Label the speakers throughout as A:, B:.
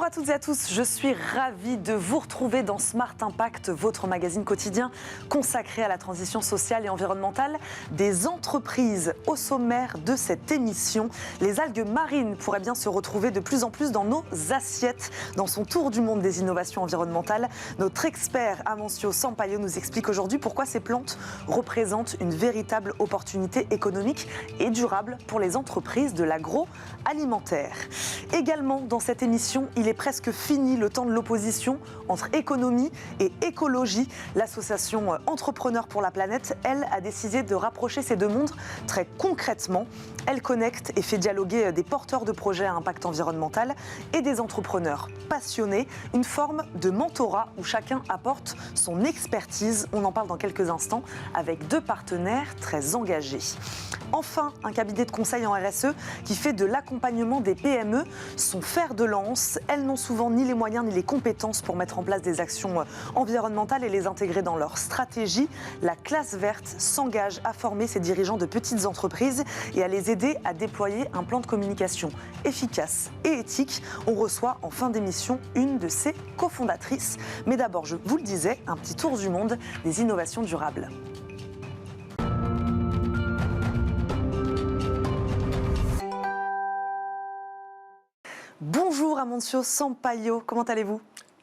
A: à toutes et à tous, je suis ravie de vous retrouver dans Smart Impact, votre magazine quotidien consacré à la transition sociale et environnementale des entreprises. Au sommaire de cette émission, les algues marines pourraient bien se retrouver de plus en plus dans nos assiettes. Dans son tour du monde des innovations environnementales, notre expert Amancio Sampaio nous explique aujourd'hui pourquoi ces plantes représentent une véritable opportunité économique et durable pour les entreprises de l'agroalimentaire. Également dans cette émission, il est presque fini le temps de l'opposition entre économie et écologie. L'association Entrepreneurs pour la planète, elle, a décidé de rapprocher ces deux mondes très concrètement. Elle connecte et fait dialoguer des porteurs de projets à impact environnemental et des entrepreneurs passionnés. Une forme de mentorat où chacun apporte son expertise. On en parle dans quelques instants avec deux partenaires très engagés. Enfin, un cabinet de conseil en RSE qui fait de l'accompagnement des PME son fer de lance. Elles n'ont souvent ni les moyens ni les compétences pour mettre en place des actions environnementales et les intégrer dans leur stratégie. La classe verte s'engage à former ses dirigeants de petites entreprises et à les aider à déployer un plan de communication efficace et éthique. On reçoit en fin d'émission une de ses cofondatrices. Mais d'abord, je vous le disais, un petit tour du monde des innovations durables. Bonjour Amancio Sampaio, comment allez-vous ?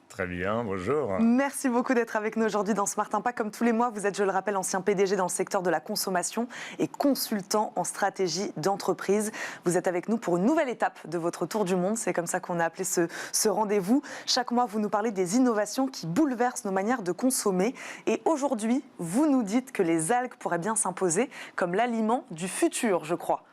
B: Très bien, bonjour.
A: Merci beaucoup d'être avec nous aujourd'hui dans Smart Impact. Comme tous les mois, vous êtes, je le rappelle, ancien PDG dans le secteur de la consommation et consultant en stratégie d'entreprise. Vous êtes avec nous pour une nouvelle étape de votre tour du monde. C'est comme ça qu'on a appelé ce rendez-vous. Chaque mois, vous nous parlez des innovations qui bouleversent nos manières de consommer. Et aujourd'hui, vous nous dites que les algues pourraient bien s'imposer comme l'aliment du futur, je crois.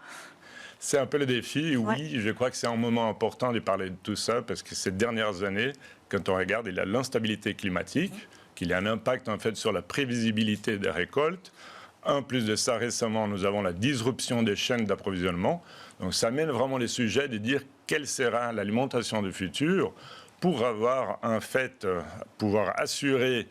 B: C'est un peu le défi, oui.
A: Ouais.
B: Je crois que c'est un moment important de parler de tout ça parce que ces dernières années, quand on regarde, il y a l'instabilité climatique, qu'il y a un impact en fait sur la prévisibilité des récoltes. En plus de ça, récemment, nous avons la disruption des chaînes d'approvisionnement. Donc ça mène vraiment les sujets de dire quelle sera l'alimentation du futur pour avoir en fait pouvoir assurer,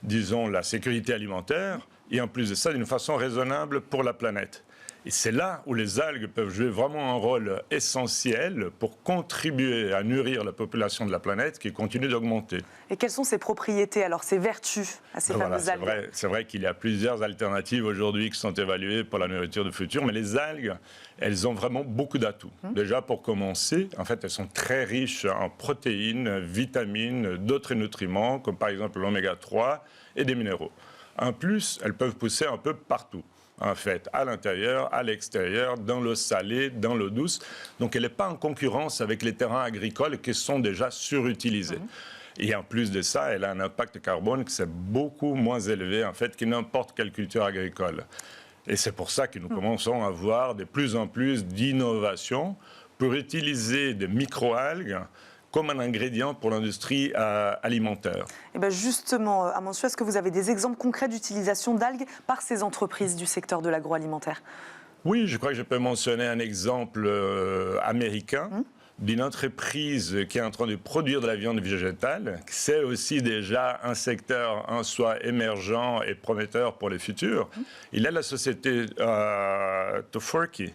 B: disons, la sécurité alimentaire et en plus de ça, d'une façon raisonnable pour la planète. Et c'est là où les algues peuvent jouer vraiment un rôle essentiel pour contribuer à nourrir la population de la planète qui continue d'augmenter.
A: Et quelles sont ses propriétés, alors ses vertus à ces fameuses algues ?
B: C'est vrai qu'il y a plusieurs alternatives aujourd'hui qui sont évaluées pour la nourriture du futur, mais les algues, elles ont vraiment beaucoup d'atouts. Déjà, pour commencer, en fait, elles sont très riches en protéines, vitamines, d'autres nutriments, comme par exemple l'oméga 3 et des minéraux. En plus, elles peuvent pousser un peu partout. En fait, à l'intérieur, à l'extérieur, dans l'eau salée, dans l'eau douce. Donc, elle n'est pas en concurrence avec les terrains agricoles qui sont déjà surutilisés. Et en plus de ça, elle a un impact carbone qui est beaucoup moins élevé, en fait, que n'importe quelle culture agricole. Et c'est pour ça que nous commençons à voir de plus en plus d'innovations pour utiliser des microalgues comme un ingrédient pour l'industrie alimentaire.
A: Et bien justement, Amancio, est-ce que vous avez des exemples concrets d'utilisation d'algues par ces entreprises du secteur de l'agroalimentaire ?
B: Oui, je crois que je peux mentionner un exemple américain d'une entreprise qui est en train de produire de la viande végétale. C'est aussi déjà un secteur en soi émergent et prometteur pour le futur. Il y a la société Tofurky,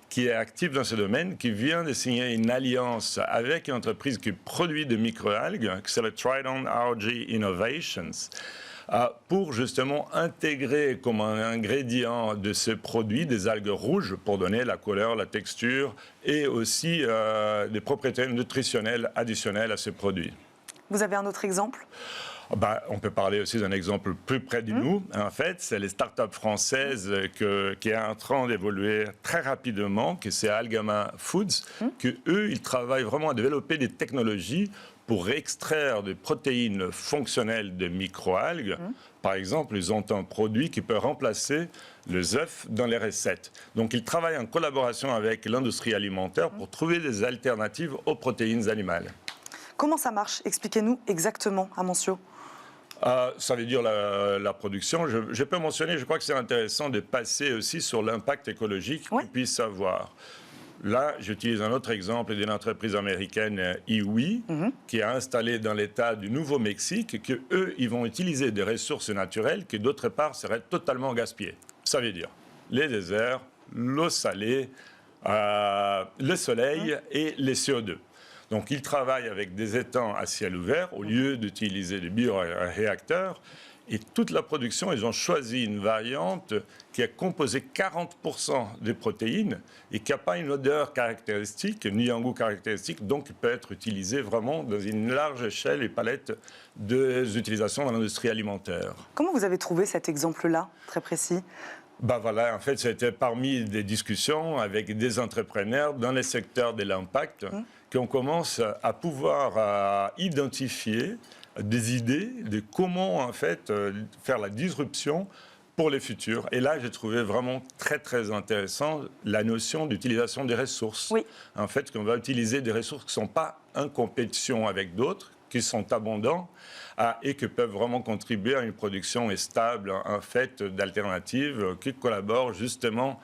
B: qui est active dans ce domaine, qui vient de signer une alliance avec une entreprise qui produit de microalgues, qui s'appelle Trident Algae Innovations, pour justement intégrer comme un ingrédient de ce produit des algues rouges pour donner la couleur, la texture et aussi des propriétés nutritionnelles additionnelles à ce produit.
A: Vous avez un autre exemple ?
B: On peut parler aussi d'un exemple plus près de nous. En fait, c'est les startups françaises qui est en train d'évoluer très rapidement, que c'est Algama Foods, que eux, ils travaillent vraiment à développer des technologies pour extraire des protéines fonctionnelles de microalgues. Par exemple, ils ont un produit qui peut remplacer les œufs dans les recettes. Donc, ils travaillent en collaboration avec l'industrie alimentaire pour trouver des alternatives aux protéines animales.
A: Comment ça marche ? Expliquez-nous exactement, Amancio.
B: Ça veut dire la production. Je peux mentionner, je crois que c'est intéressant de passer aussi sur l'impact écologique qu'on puisse avoir. Là, j'utilise un autre exemple d'une entreprise américaine, Iwi, qui est installée dans l'État du Nouveau-Mexique, que eux, ils vont utiliser des ressources naturelles qui, d'autre part, seraient totalement gaspillées. Ça veut dire les déserts, l'eau salée, le soleil et les CO2. Donc ils travaillent avec des étangs à ciel ouvert au lieu d'utiliser des bioréacteurs. Et toute la production, ils ont choisi une variante qui a composé 40% des protéines et qui n'a pas une odeur caractéristique, ni un goût caractéristique, donc qui peut être utilisé vraiment dans une large échelle et palette des utilisations dans l'industrie alimentaire.
A: Comment vous avez trouvé cet exemple-là, très précis ?
B: Ben voilà, en fait, c'était parmi des discussions avec des entrepreneurs dans les secteurs de l'impact qu'on commence à pouvoir identifier des idées de comment, en fait, faire la disruption pour les futurs. Et là, j'ai trouvé vraiment très, très intéressant la notion d'utilisation des ressources.
A: Oui.
B: En fait, qu'on va utiliser des ressources qui ne sont pas en compétition avec d'autres, qui sont abondants et qui peuvent vraiment contribuer à une production stable, en fait, d'alternatives qui collaborent justement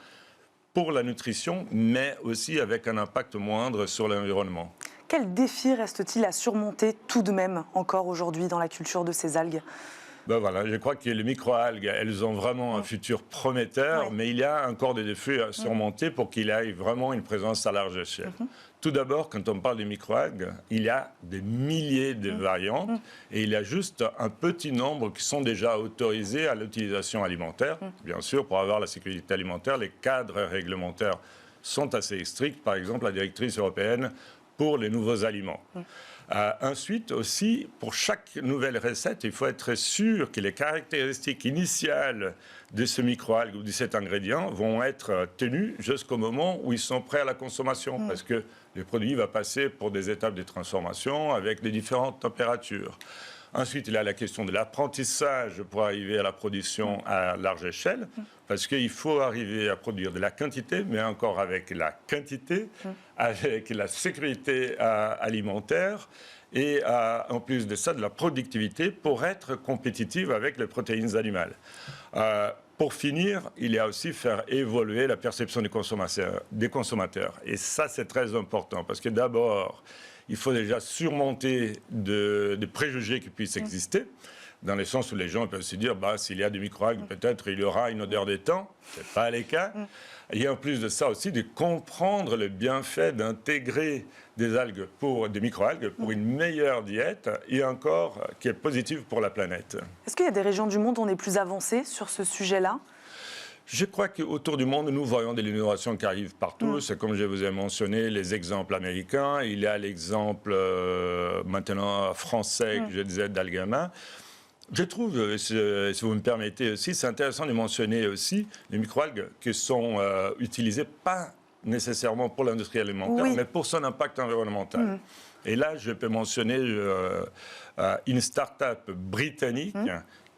B: pour la nutrition, mais aussi avec un impact moindre sur l'environnement.
A: Quel défi reste-t-il à surmonter tout de même encore aujourd'hui dans la culture de ces algues ?
B: Ben voilà, je crois que les microalgues, elles ont vraiment un futur prometteur, mais il y a encore des défis à surmonter pour qu'il y ait vraiment une présence à large échelle. Tout d'abord, quand on parle des microalgues, il y a des milliers de variantes et il y a juste un petit nombre qui sont déjà autorisés à l'utilisation alimentaire. Bien sûr, pour avoir la sécurité alimentaire, les cadres réglementaires sont assez stricts. Par exemple, la directrice européenne pour les nouveaux aliments. Ensuite aussi, pour chaque nouvelle recette, il faut être sûr que les caractéristiques initiales de ce microalgue ou de cet ingrédient vont être tenues jusqu'au moment où ils sont prêts à la consommation, parce que le produit va passer pour des étapes de transformation avec des différentes températures. Ensuite, il y a la question de l'apprentissage pour arriver à la production à large échelle, parce qu'il faut arriver à produire de la quantité, mais encore avec la quantité, avec la sécurité alimentaire et en plus de ça, de la productivité pour être compétitive avec les protéines animales. Pour finir, il y a aussi faire évoluer la perception des consommateurs. Et ça, c'est très important, parce que d'abord, il faut déjà surmonter des préjugés qui puissent exister, dans le sens où les gens peuvent se dire, s'il y a des microalgues, peut-être il y aura une odeur d'étang. Ce n'est pas le cas. Et en plus de ça aussi, de comprendre le bienfait d'intégrer des microalgues pour une meilleure diète et encore qui est positive pour la planète.
A: Est-ce qu'il y a des régions du monde où on est plus avancé sur ce sujet-là ?
B: Je crois qu'autour du monde, nous voyons de l'innovation qui arrive partout. C'est comme je vous ai mentionné, les exemples américains. Il y a l'exemple maintenant français, que je disais, d'Algama. Je trouve, si vous me permettez aussi, c'est intéressant de mentionner aussi les microalgues qui sont utilisées pas nécessairement pour l'industrie alimentaire, mais pour son impact environnemental. Et là, je peux mentionner une start-up britannique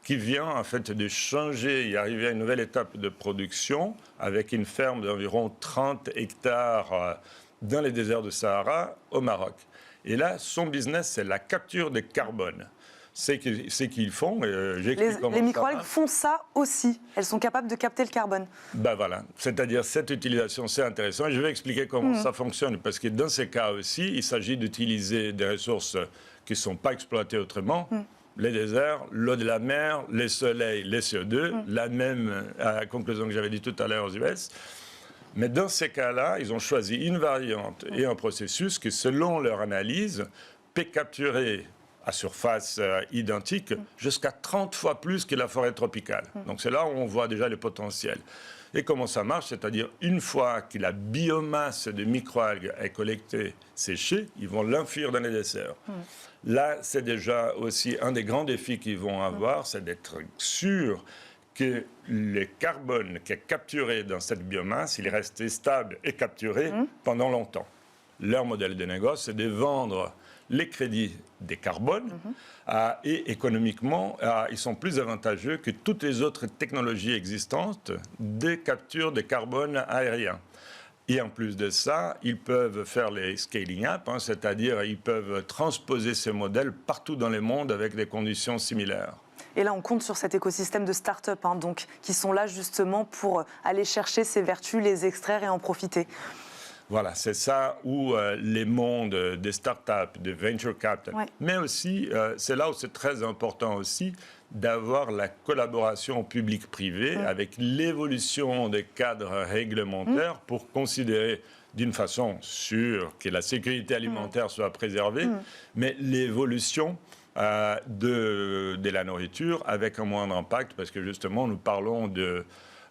B: qui vient en fait de changer et arriver à une nouvelle étape de production avec une ferme d'environ 30 hectares dans les déserts de Sahara au Maroc. Et là, son business, c'est la capture de carbone. C'est qu'ils font.
A: Les microalgues font ça aussi. Elles sont capables de capter le carbone.
B: Ben voilà. C'est-à-dire, cette utilisation, c'est intéressant. Et je vais expliquer comment ça fonctionne. Parce que dans ces cas aussi, il s'agit d'utiliser des ressources qui ne sont pas exploitées autrement. Les déserts, l'eau de la mer, les soleils, les CO2, la même conclusion que j'avais dit tout à l'heure aux US. Mais dans ces cas-là, ils ont choisi une variante et un processus qui, selon leur analyse, peut capturer à surface identique jusqu'à 30 fois plus que la forêt tropicale. Donc c'est là où on voit déjà le potentiel. Et comment ça marche? C'est-à-dire, une fois que la biomasse de microalgues est collectée, séchée, ils vont l'infuir dans les desserts. Là, c'est déjà aussi un des grands défis qu'ils vont avoir, c'est d'être sûr que le carbone qui est capturé dans cette biomasse, il reste stable et capturé pendant longtemps. Leur modèle de négoce, c'est de vendre les crédits des carbones et économiquement, ils sont plus avantageux que toutes les autres technologies existantes de capture de carbone aérien. Et en plus de ça, ils peuvent faire les scaling up, c'est-à-dire ils peuvent transposer ces modèles partout dans le monde avec des conditions similaires.
A: Et là, on compte sur cet écosystème de start-up, donc, qui sont là justement pour aller chercher ces vertus, les extraire et en profiter.
B: Voilà, c'est ça où les mondes des startups, des venture capital, mais aussi, c'est là où c'est très important aussi d'avoir la collaboration publique-privée avec l'évolution des cadres réglementaires pour considérer d'une façon sûre que la sécurité alimentaire soit préservée, mais l'évolution de la nourriture avec un moindre impact, parce que justement, nous parlons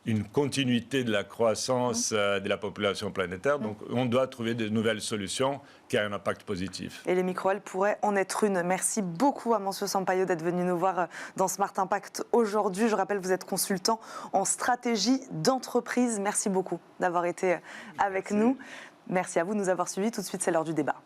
B: d'une continuité de la croissance de la population planétaire. Donc, on doit trouver de nouvelles solutions qui ont un impact positif.
A: Et les micro-algues pourraient en être une. Merci beaucoup à Amancio Sampaio d'être venu nous voir dans Smart Impact aujourd'hui. Je rappelle, vous êtes consultant en stratégie d'entreprise. Merci beaucoup d'avoir été avec nous. Merci à vous de nous avoir suivis. Tout de suite, c'est l'heure du débat.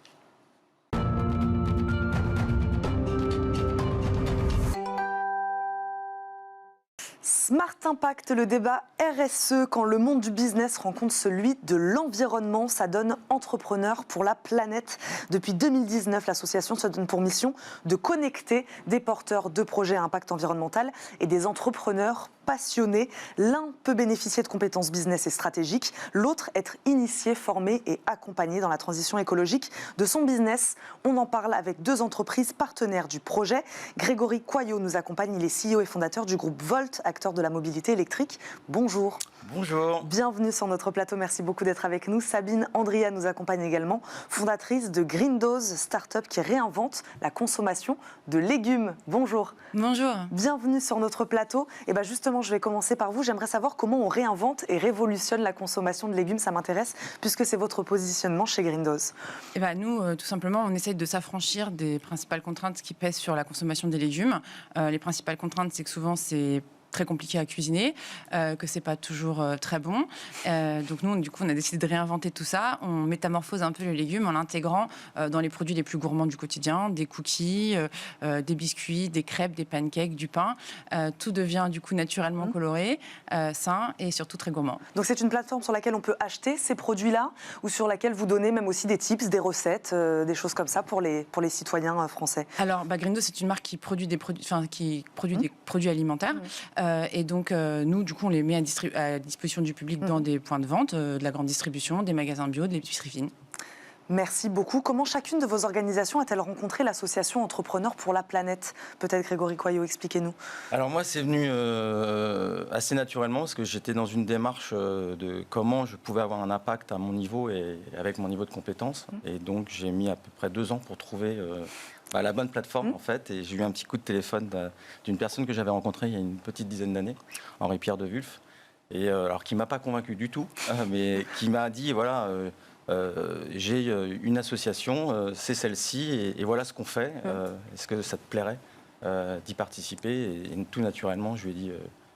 A: Smart Impact, le débat RSE, quand le monde du business rencontre celui de l'environnement, ça donne Entrepreneurs pour la planète. Depuis 2019, l'association se donne pour mission de connecter des porteurs de projets à impact environnemental et des entrepreneurs passionnés. L'un peut bénéficier de compétences business et stratégiques, l'autre être initié, formé et accompagné dans la transition écologique de son business. On en parle avec deux entreprises partenaires du projet. Grégory Coyot nous accompagne, il est CEO et fondateur du groupe Volt, acteur de la mobilité électrique. Bonjour.
C: Bonjour.
A: Bienvenue sur notre plateau, merci beaucoup d'être avec nous. Sabine Andria nous accompagne également, fondatrice de Green Dose, start-up qui réinvente la consommation de légumes. Bonjour.
D: Bonjour.
A: Bienvenue sur notre plateau. Et bien justement, je vais commencer par vous. J'aimerais savoir comment on réinvente et révolutionne la consommation de légumes. Ça m'intéresse, puisque c'est votre positionnement chez Green Dose.
D: Et ben nous, tout simplement, on essaye de s'affranchir des principales contraintes qui pèsent sur la consommation des légumes. Les principales contraintes, c'est que souvent, c'est très compliqué à cuisiner, que c'est pas toujours très bon. Donc nous, du coup, on a décidé de réinventer tout ça. On métamorphose un peu les légumes en l'intégrant dans les produits les plus gourmands du quotidien, des cookies, des biscuits, des crêpes, des pancakes, du pain. Tout devient du coup naturellement coloré, sain et surtout très gourmand.
A: Donc c'est une plateforme sur laquelle on peut acheter ces produits-là ou sur laquelle vous donnez même aussi des tips, des recettes, des choses comme ça pour les citoyens français.
D: Alors, Green Dose, c'est une marque qui produit des produits, des produits alimentaires. Et donc, nous, du coup, on les met à disposition du public dans des points de vente, de la grande distribution, des magasins bio, de l'épicerie fine.
A: Merci beaucoup. Comment chacune de vos organisations a-t-elle rencontré l'association Entrepreneurs pour la planète ? Peut-être Grégory Coyot, expliquez-nous.
C: Alors moi, c'est venu assez naturellement parce que j'étais dans une démarche de comment je pouvais avoir un impact à mon niveau et avec mon niveau de compétence. Et donc, j'ai mis à peu près 2 ans pour trouver la bonne plateforme, en fait. Et j'ai eu un petit coup de téléphone d'une personne que j'avais rencontrée il y a une petite dizaine d'années, Henri-Pierre de Wulf, et alors qui ne m'a pas convaincu du tout, mais qui m'a dit, voilà... j'ai une association, c'est celle-ci, et voilà ce qu'on fait. Est-ce que ça te plairait d'y participer ? Et tout naturellement, je lui ai dit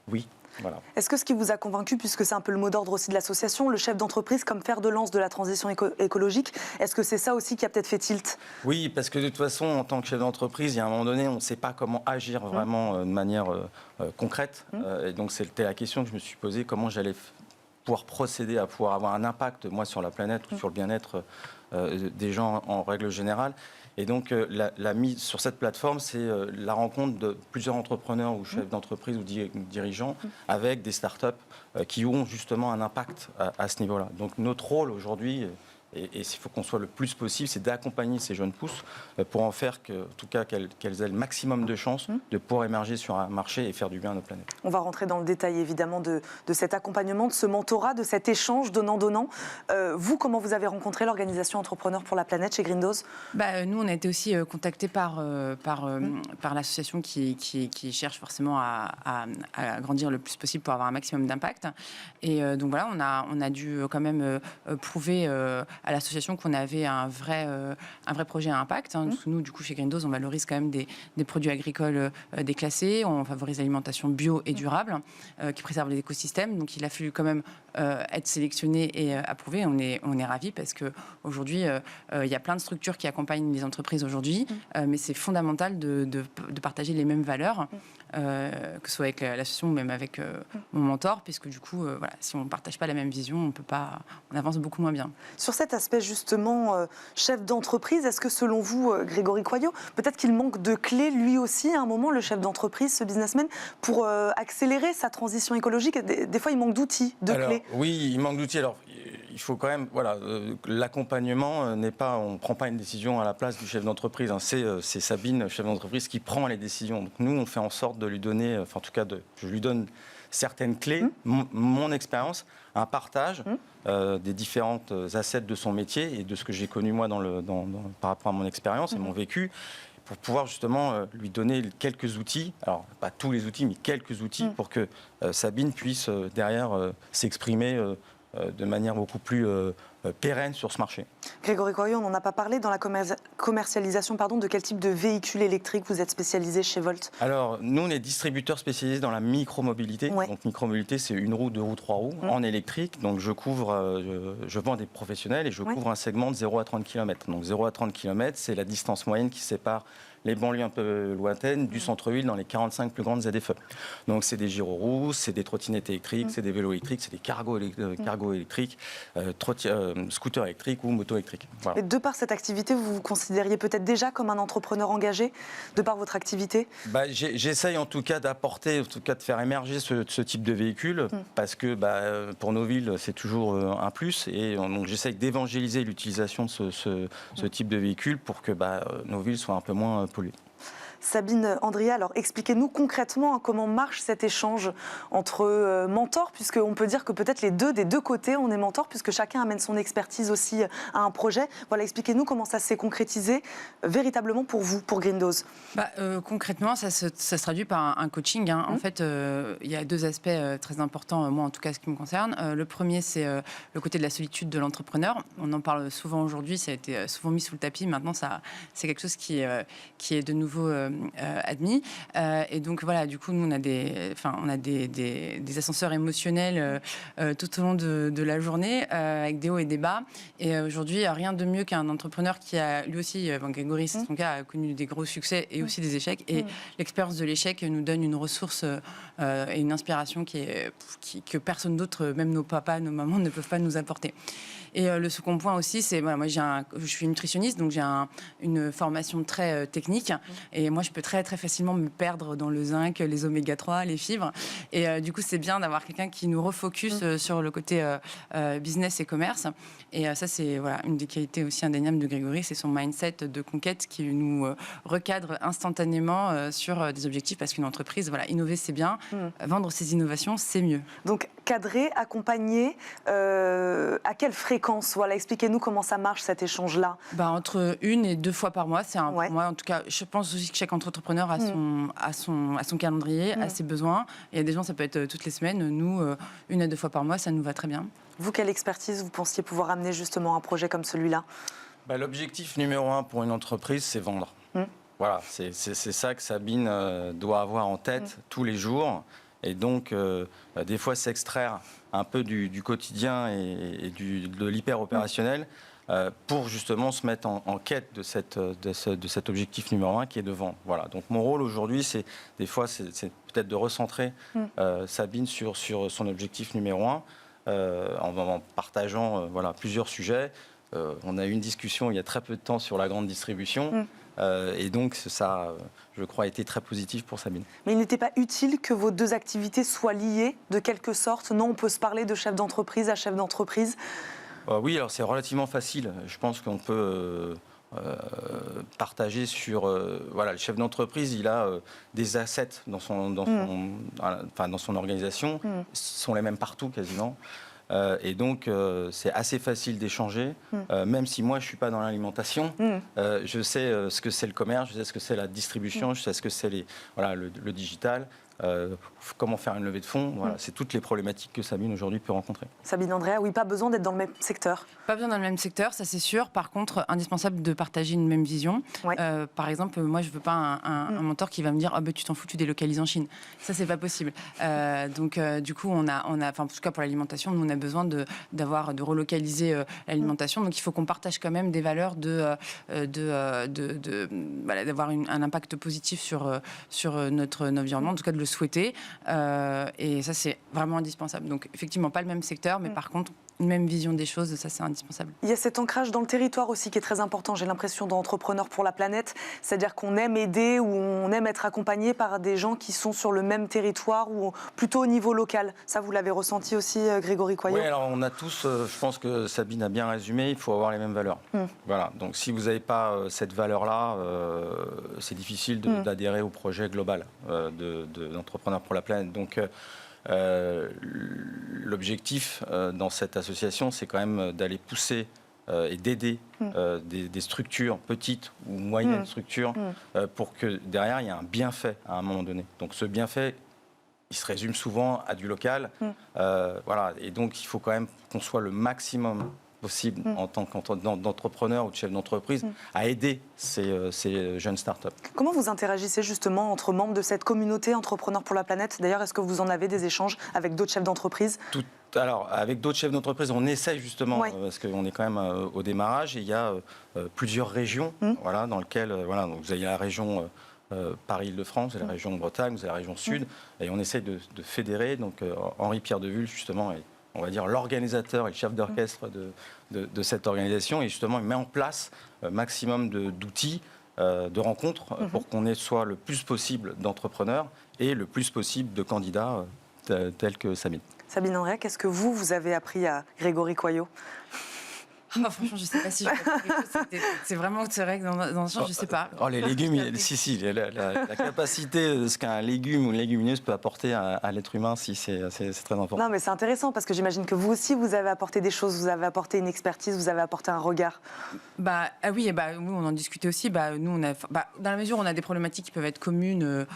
C: oui. Voilà.
A: Est-ce que ce qui vous a convaincu, puisque c'est un peu le mot d'ordre aussi de l'association, le chef d'entreprise comme fer de lance de la transition écologique, est-ce que c'est ça aussi qui a peut-être fait tilt ?
C: Oui, parce que de toute façon, en tant que chef d'entreprise, il y a un moment donné, on ne sait pas comment agir vraiment de manière concrète. Et donc, c'était la question que je me suis posée, comment j'allais pouvoir procéder à pouvoir avoir un impact, moi, sur la planète ou sur le bien-être des gens en règle générale. Et donc, la mise sur cette plateforme, c'est la rencontre de plusieurs entrepreneurs ou chefs d'entreprise ou dirigeants avec des startups qui ont justement un impact à ce niveau-là. Donc, notre rôle aujourd'hui, et il faut qu'on soit le plus possible, c'est d'accompagner ces jeunes pousses pour en faire en tout cas qu'elles aient le maximum de chances de pouvoir émerger sur un marché et faire du bien à notre planète. On
A: va rentrer dans le détail évidemment de cet accompagnement, de ce mentorat, de cet échange donnant-donnant. Vous, comment vous avez rencontré l'organisation Entrepreneurs pour la planète chez Green Dose ?
D: Nous, on a été aussi contactés par l'association qui cherche forcément à grandir le plus possible pour avoir un maximum d'impact. Et donc voilà, on a dû quand même prouver à l'association qu'on avait un vrai projet à impact. Nous, du coup, chez Green Dose, on valorise quand même des produits agricoles déclassés, on favorise l'alimentation bio et durable, qui préserve les écosystèmes. Donc, il a fallu quand même être sélectionné et approuvé. On est ravis parce qu'aujourd'hui, il y a plein de structures qui accompagnent les entreprises aujourd'hui, mais c'est fondamental de partager les mêmes valeurs, que ce soit avec l'association ou même avec mon mentor, puisque du coup, si on ne partage pas la même vision, on avance beaucoup moins bien.
A: Sur cet aspect justement chef d'entreprise, est-ce que selon vous, Grégory Coyot, peut-être qu'il manque de clés lui aussi à un moment, le chef d'entreprise, ce businessman, pour accélérer sa transition écologique ? Des fois, il manque d'outils, de clés.
C: Oui, il manque d'outils. Alors, il il faut quand même, voilà, l'accompagnement n'est pas, on ne prend pas une décision à la place du chef d'entreprise. Hein. C'est Sabine, chef d'entreprise, qui prend les décisions. Donc nous, on fait en sorte de lui donner, enfin en tout cas, je lui donne certaines clés, mon expérience, un partage des différentes assets de son métier et de ce que j'ai connu moi par rapport à mon expérience et mon vécu, pour pouvoir justement lui donner quelques outils, alors pas tous les outils, mais quelques outils pour que Sabine puisse derrière s'exprimer de manière beaucoup plus pérenne sur ce marché.
A: Grégory Coyon, on n'en a pas parlé dans la commercialisation, de quel type de véhicule électrique vous êtes spécialisé chez Volt?
C: Alors, nous, on est distributeurs spécialisés dans la micromobilité.
A: Ouais.
C: Donc, micromobilité, c'est 1 roue, 2 roues, 3 roues en électrique. Donc, je vends des professionnels et je couvre un segment de 0 à 30 km. Donc, 0 à 30 km, c'est la distance moyenne qui sépare les banlieues un peu lointaines du centre-ville dans les 45 plus grandes ZFE. Donc, c'est des gyroroues, c'est des trottinettes électriques, c'est des vélos électriques, c'est des cargos électriques, scooters électriques ou motos électriques. Voilà.
A: Et de par cette activité, vous vous considériez peut-être déjà comme un entrepreneur engagé, de par votre activité?
C: J'essaye en tout cas d'apporter, en tout cas de faire émerger ce type de véhicule, parce que pour nos villes, c'est toujours un plus. Et donc j'essaye d'évangéliser l'utilisation de ce type de véhicule pour que nos villes soient un peu moins polluées.
A: Sabine Andria, alors expliquez-nous concrètement comment marche cet échange entre mentors, puisqu'on peut dire que peut-être des deux côtés, on est mentors, puisque chacun amène son expertise aussi à un projet. Voilà, expliquez-nous comment ça s'est concrétisé véritablement pour vous, pour Greendoze.
D: Concrètement, ça se traduit par un coaching. Hein. En fait, il y a 2 aspects très importants, moi en tout cas, ce qui me concerne. Le premier, c'est le côté de la solitude de l'entrepreneur. On en parle souvent aujourd'hui, ça a été souvent mis sous le tapis. Maintenant, c'est quelque chose qui est de nouveau admis. Et donc voilà, du coup, nous, on a des ascenseurs émotionnels tout au long de la journée, avec des hauts et des bas. Et aujourd'hui, rien de mieux qu'un entrepreneur qui a, lui aussi, Grégory, c'est son cas, a connu des gros succès et aussi des échecs. Et l'expérience de l'échec nous donne une ressource et une inspiration que personne d'autre, même nos papas, nos mamans, ne peuvent pas nous apporter. Et le second point aussi, c'est moi je suis nutritionniste, donc j'ai une formation très technique. Et moi, je peux très très facilement me perdre dans le zinc, les oméga 3, les fibres. Et du coup, c'est bien d'avoir quelqu'un qui nous refocus sur le côté business et commerce. Et ça, c'est une des qualités aussi indéniables de Grégory, c'est son mindset de conquête qui nous recadre instantanément sur des objectifs, parce qu'une entreprise, innover c'est bien, vendre ses innovations c'est mieux.
A: Donc cadrer, accompagner, à quelle fréquence? Expliquez-nous comment ça marche cet échange-là.
D: Entre 1 et 2 fois par mois, c'est pour moi, en tout cas, je pense aussi que chaque entrepreneur a son calendrier, a ses besoins. Il y a des gens, ça peut être toutes les semaines. Nous, 1 à 2 fois par mois, ça nous va très bien.
A: Vous, quelle expertise vous pensiez pouvoir amener justement à un projet comme celui-là?
C: L'objectif numéro 1 pour une entreprise, c'est vendre. Voilà, c'est ça que Sabine doit avoir en tête tous les jours. Et donc, des fois, s'extraire un peu du quotidien et de l'hyper-opérationnel pour justement se mettre en quête de cet objectif numéro 1 qui est de vendre. Voilà. Donc, mon rôle aujourd'hui, c'est peut-être de recentrer Sabine sur son objectif numéro 1 en partageant plusieurs sujets. On a eu une discussion il y a très peu de temps sur la grande distribution. Et donc, ça, je crois, a été très positif pour Sabine.
A: Mais il n'était pas utile que vos 2 activités soient liées de quelque sorte? Non, on peut se parler de chef d'entreprise à chef d'entreprise?
C: Oui, alors c'est relativement facile. Je pense qu'on peut partager sur... le chef d'entreprise, il a des assets dans son organisation. Ce sont les mêmes partout, quasiment. Et donc, c'est assez facile d'échanger, même si moi, je ne suis pas dans l'alimentation. Je sais ce que c'est le commerce, je sais ce que c'est la distribution, je sais ce que c'est le digital. Comment faire une levée de fonds, c'est toutes les problématiques que Sabine aujourd'hui peut rencontrer.
A: Sabine Andrea, oui, pas besoin d'être dans le même secteur.
D: Pas besoin dans le même secteur, ça c'est sûr. Par contre, indispensable de partager une même vision. Ouais. Par exemple, moi je veux pas un mentor qui va me dire tu t'en fous, tu délocalises en Chine. Ça c'est pas possible. Donc du coup on a, en tout cas pour l'alimentation, nous on a besoin de relocaliser l'alimentation. Donc il faut qu'on partage quand même des valeurs d'avoir un impact positif sur notre environnement, en tout cas de le souhaiter. Et ça c'est vraiment indispensable. Donc effectivement pas le même secteur, mais par contre même vision des choses, ça c'est indispensable.
A: Il y a cet ancrage dans le territoire aussi qui est très important, j'ai l'impression, d'entrepreneurs pour la planète, c'est-à-dire qu'on aime aider ou on aime être accompagné par des gens qui sont sur le même territoire ou plutôt au niveau local. Ça, vous l'avez ressenti aussi, Grégory Coyot?
C: Oui, alors on a tous, je pense que Sabine a bien résumé, il faut avoir les mêmes valeurs. Voilà, donc si vous n'avez pas cette valeur-là, c'est difficile d'adhérer au projet global d'entrepreneurs pour la planète. Donc l'objectif dans cette association, c'est quand même d'aller pousser et d'aider des structures petites ou moyennes structures pour que derrière, il y ait un bienfait à un moment donné. Donc ce bienfait, il se résume souvent à du local. Voilà. Et donc, il faut quand même qu'on soit le maximum possible en tant qu'entrepreneur ou de chef d'entreprise à aider ces jeunes startups.
A: Comment vous interagissez justement entre membres de cette communauté Entrepreneurs pour la planète? D'ailleurs, est-ce que vous en avez des échanges avec d'autres chefs d'entreprise?
C: Alors, avec d'autres chefs d'entreprise, on essaye justement, parce qu'on est quand même au démarrage, et il y a plusieurs régions voilà, dans lesquelles donc vous avez la région Paris-Île-de-France, vous avez la région de Bretagne, vous avez la région Sud, et on essaye de fédérer. Donc Henri-Pierre Devulles, justement, est, on va dire, l'organisateur et le chef d'orchestre de cette organisation, et justement, il met en place un maximum d'outils, de rencontres, pour qu'on soit le plus possible d'entrepreneurs et le plus possible de candidats tels que Sabine.
A: Sabine Andrea, qu'est-ce que vous avez appris à Grégory Coyot?
D: Franchement, je ne sais pas si je c'est vraiment vrai que dans ce sens, je ne sais pas.
C: Les légumes, la capacité de ce qu'un légume ou une légumineuse peut apporter à l'être humain, c'est très important.
A: Non, mais c'est intéressant parce que j'imagine que vous aussi, vous avez apporté des choses, vous avez apporté une expertise, vous avez apporté un regard.
D: Oui, nous, on en discutait aussi. Nous, on a, dans la mesure où on a des problématiques qui peuvent être communes,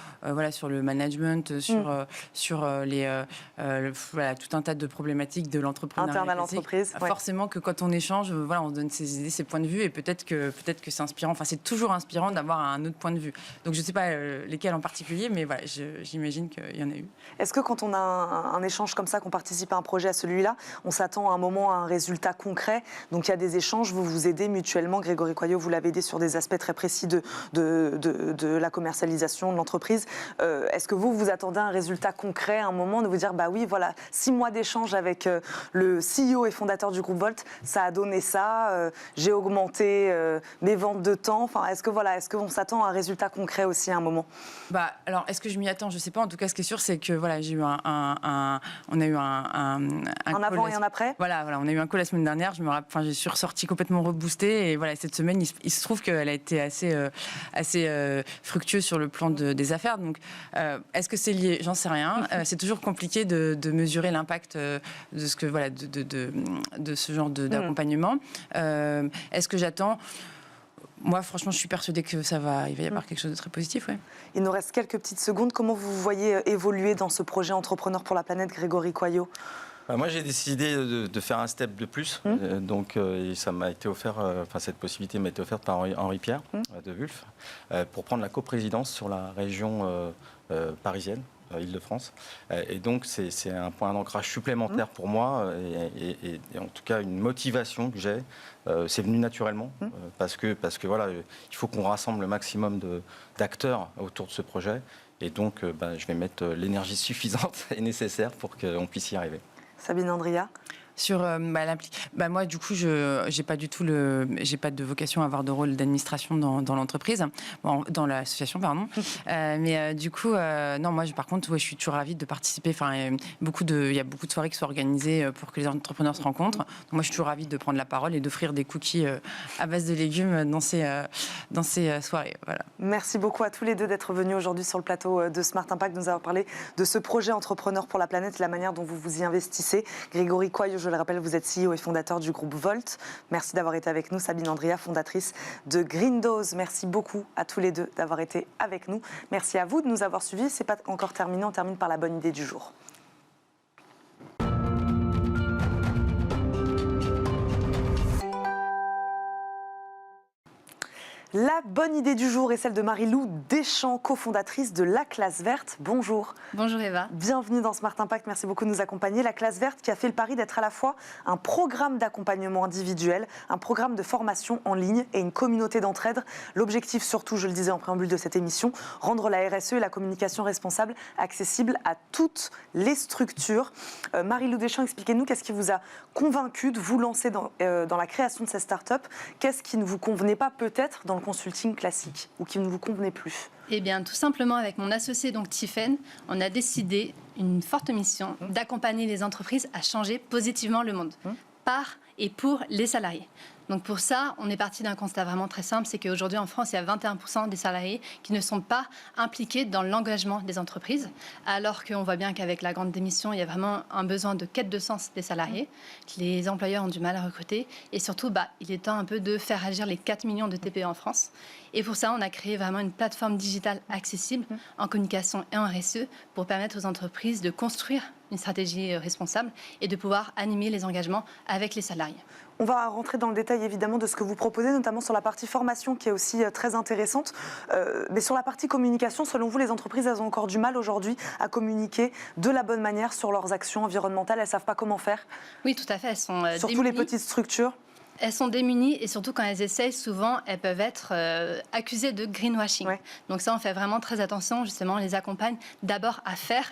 D: sur le management, sur les, tout un tas de problématiques de l'entrepreneuriat
A: interne à l'entreprise.
D: Forcément que quand on échange, on donne ses idées, ses points de vue, et peut-être que c'est inspirant. Enfin, c'est toujours inspirant d'avoir un autre point de vue. Donc, je ne sais pas lesquels en particulier, mais voilà, j'imagine qu'il y en a eu.
A: Est-ce que quand on a un échange comme ça, qu'on participe à un projet à celui-là, on s'attend à un moment à un résultat concret? Donc, il y a des échanges, vous vous aidez mutuellement. Grégory Coyot, vous l'avez aidé sur des aspects très précis de la commercialisation de l'entreprise. Est-ce que vous attendez un résultat concret à un moment de vous dire, 6 mois d'échange avec le CEO et fondateur du groupe Volt, ça a donné ça, j'ai augmenté mes ventes de temps. Enfin, est-ce qu'on s'attend à un résultat concret aussi à un moment?
D: Alors, est-ce que je m'y attends? Je ne sais pas. En tout cas, ce qui est sûr, c'est que j'ai eu on a eu un
A: avant et un après.
D: Voilà, on a eu un call la semaine dernière. Je suis ressortie complètement reboostée, et voilà, cette semaine, il se trouve qu'elle a été assez fructueuse sur le plan des affaires. Donc, est-ce que c'est lié? J'en sais rien. C'est toujours compliqué de mesurer l'impact de ce que de ce genre d'accompagnement. Est-ce que j'attends? Moi, franchement, je suis persuadée que il va y avoir quelque chose de très positif. Ouais.
A: Il nous reste quelques petites secondes. Comment vous voyez évoluer dans ce projet Entrepreneurs pour la planète, Grégory Coyot?
C: Moi, j'ai décidé de faire un step de plus. Donc, ça m'a été offert, cette possibilité m'a été offerte par Henri-Pierre Devulles pour prendre la coprésidence sur la région parisienne. Île-de-France. Et donc, c'est un point d'ancrage supplémentaire pour moi et en tout cas une motivation que j'ai. C'est venu naturellement parce que voilà, il faut qu'on rassemble le maximum d'acteurs autour de ce projet. Et donc, je vais mettre l'énergie suffisante et nécessaire pour qu'on puisse y arriver.
A: Sabine Andrea?
D: Sur moi, du coup, j'ai pas de vocation à avoir de rôle d'administration dans l'entreprise, dans l'association, pardon. Mais du coup, non, moi, par contre, je suis toujours ravie de participer. Enfin, il y a beaucoup de soirées qui sont organisées pour que les entrepreneurs se rencontrent. Donc, moi, je suis toujours ravie de prendre la parole et d'offrir des cookies à base de légumes dans ces soirées. Voilà.
A: Merci beaucoup à tous les deux d'être venus aujourd'hui sur le plateau de Smart Impact, de nous avoir parlé de ce projet Entrepreneurs pour la planète, la manière dont vous vous y investissez. Grégory Coyot, je le rappelle, vous êtes CEO et fondateur du groupe Volt. Merci d'avoir été avec nous. Sabine Andrea, fondatrice de Green Dose. Merci beaucoup à tous les deux d'avoir été avec nous. Merci à vous de nous avoir suivis. C'est pas encore terminé. On termine par la bonne idée du jour. La bonne idée du jour est celle de Marie-Lou Deschamps, cofondatrice de La Classe Verte. Bonjour.
E: Bonjour Eva.
A: Bienvenue dans Smart Impact, merci beaucoup de nous accompagner. La Classe Verte qui a fait le pari d'être à la fois un programme d'accompagnement individuel, un programme de formation en ligne et une communauté d'entraide. L'objectif surtout, je le disais en préambule de cette émission, rendre la RSE et la communication responsable accessibles à toutes les structures. Marie-Lou Deschamps, expliquez-nous qu'est-ce qui vous a convaincu de vous lancer dans la création de cette start-up. Qu'est-ce qui ne vous convenait pas peut-être dans le consulting classique ou qui ne vous convenait plus?
E: Eh bien, tout simplement, avec mon associé, donc Tiffaine, on a décidé une forte mission d'accompagner les entreprises à changer positivement le monde, par et pour les salariés. Donc pour ça, on est parti d'un constat vraiment très simple, c'est qu'aujourd'hui en France, il y a 21% des salariés qui ne sont pas impliqués dans l'engagement des entreprises, alors qu'on voit bien qu'avec la grande démission, il y a vraiment un besoin de quête de sens des salariés. Les employeurs ont du mal à recruter et surtout, il est temps un peu de faire agir les 4 millions de TPE en France. Et pour ça, on a créé vraiment une plateforme digitale accessible en communication et en RSE pour permettre aux entreprises de construire une stratégie responsable et de pouvoir animer les engagements avec les salariés.
A: On va rentrer dans le détail évidemment de ce que vous proposez, notamment sur la partie formation qui est aussi très intéressante. Mais sur la partie communication, selon vous, les entreprises, elles ont encore du mal aujourd'hui à communiquer de la bonne manière sur leurs actions environnementales. Elles ne savent pas comment faire.
E: Oui, tout à fait. Elles sont
A: surtout les petites structures.
E: Elles sont démunies et surtout quand elles essayent, souvent, elles peuvent être accusées de greenwashing. Ouais. Donc ça, on fait vraiment très attention. Justement, on les accompagne d'abord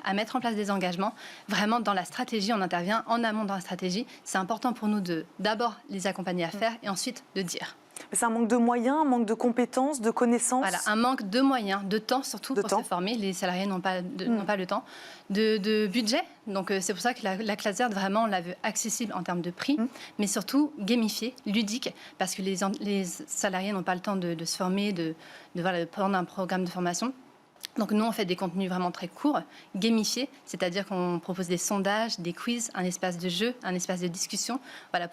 E: à mettre en place des engagements. Vraiment, dans la stratégie, on intervient en amont dans la stratégie. C'est important pour nous de d'abord les accompagner à faire et ensuite de dire.
A: Mais c'est un manque de moyens, un manque de compétences, de connaissances.
E: Voilà, un manque de moyens, de temps surtout pour se former. Les salariés n'ont pas le temps, de budget. Donc c'est pour ça que la Classe Verte, vraiment, on la veut accessible en termes de prix, mais surtout gamifiée, ludique, parce que les salariés n'ont pas le temps de se former, de prendre un programme de formation. Donc nous, on fait des contenus vraiment très courts, gamifiés, c'est-à-dire qu'on propose des sondages, des quiz, un espace de jeu, un espace de discussion,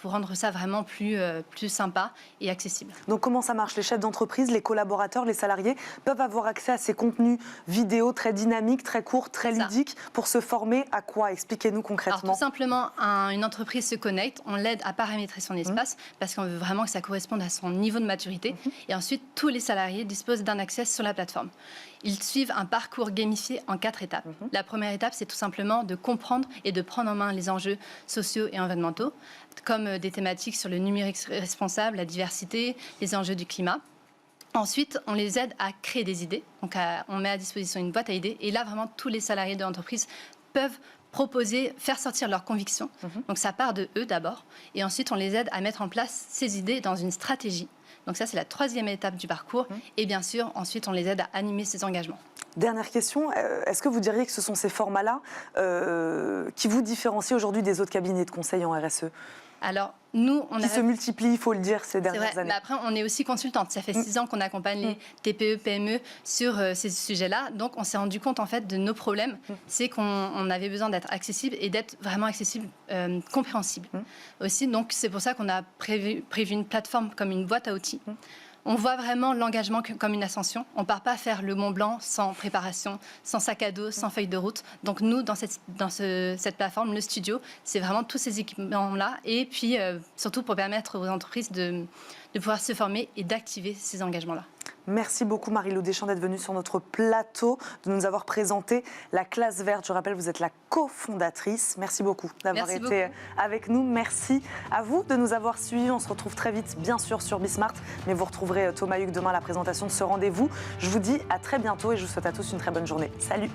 E: pour rendre ça vraiment plus sympa et accessible.
A: Donc comment ça marche? Les chefs d'entreprise, les collaborateurs, les salariés peuvent avoir accès à ces contenus vidéo très dynamiques, très courts, très ludiques, pour se former à quoi? Expliquez-nous concrètement.
E: Alors tout simplement, une entreprise se connecte, on l'aide à paramétrer son espace, parce qu'on veut vraiment que ça corresponde à son niveau de maturité. Et ensuite, tous les salariés disposent d'un accès sur la plateforme. Ils suivent un parcours gamifié en 4 étapes. La première étape, c'est tout simplement de comprendre et de prendre en main les enjeux sociaux et environnementaux, comme des thématiques sur le numérique responsable, la diversité, les enjeux du climat. Ensuite, on les aide à créer des idées. Donc, on met à disposition une boîte à idées. Et là, vraiment, tous les salariés de l'entreprise peuvent proposer, faire sortir leurs convictions. Donc, ça part de eux d'abord. Et ensuite, on les aide à mettre en place ces idées dans une stratégie. Donc ça, c'est la 3e étape du parcours. Et bien sûr, ensuite, on les aide à animer ces engagements.
A: Dernière question, est-ce que vous diriez que ce sont ces formats-là qui vous différencient aujourd'hui des autres cabinets de conseil en RSE?
E: Alors, nous,
A: qui se multiplient, il faut le dire, ces dernières années.
E: Mais après, on est aussi consultante. Ça fait 6 ans qu'on accompagne les TPE, PME sur ces sujets-là. Donc, on s'est rendu compte, en fait, de nos problèmes. C'est qu'on avait besoin d'être accessible et d'être vraiment accessible, compréhensible. Aussi, donc, c'est pour ça qu'on a prévu une plateforme comme une boîte à outils. On voit vraiment l'engagement comme une ascension. On ne part pas faire le Mont Blanc sans préparation, sans sac à dos, sans feuille de route. Donc nous, dans cette plateforme, le studio, c'est vraiment tous ces équipements-là. Et puis, surtout pour permettre aux entreprises de pouvoir se former et d'activer ces engagements-là.
A: Merci beaucoup Marie-Lou Deschamps d'être venue sur notre plateau, de nous avoir présenté La Classe Verte. Je rappelle, vous êtes la cofondatrice. Merci beaucoup d'avoir été avec nous. Merci à vous de nous avoir suivis. On se retrouve très vite, bien sûr, sur Bismart. Mais vous retrouverez Thomas Hugues demain à la présentation de ce rendez-vous. Je vous dis à très bientôt et je vous souhaite à tous une très bonne journée. Salut!